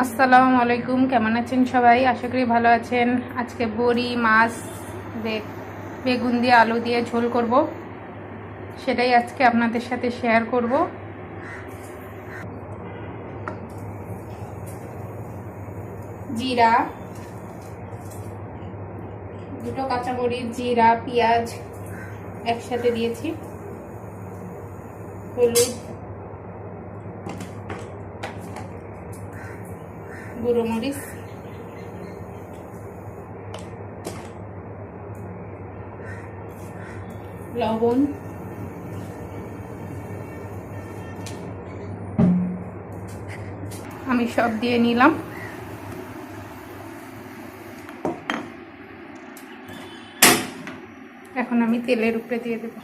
আসসালামু আলাইকুম, কেমন আছেন সবাই? আশা করি ভালো আছেন। আজকে বড়ি মাছ বেগুন দিয়ে আলু দিয়ে ঝোল করব, সেটাই আজকে আপনাদের সাথে শেয়ার করব। জিরা, দুটো কাঁচামরিচ, জিরা, পেঁয়াজ একসাথে দিয়েছি, হলুদ, গুঁড়ো মরিচ, লবণ, আমি সব দিয়ে নিলাম। এখন আমি তেলের উপরে দিয়ে দেবো।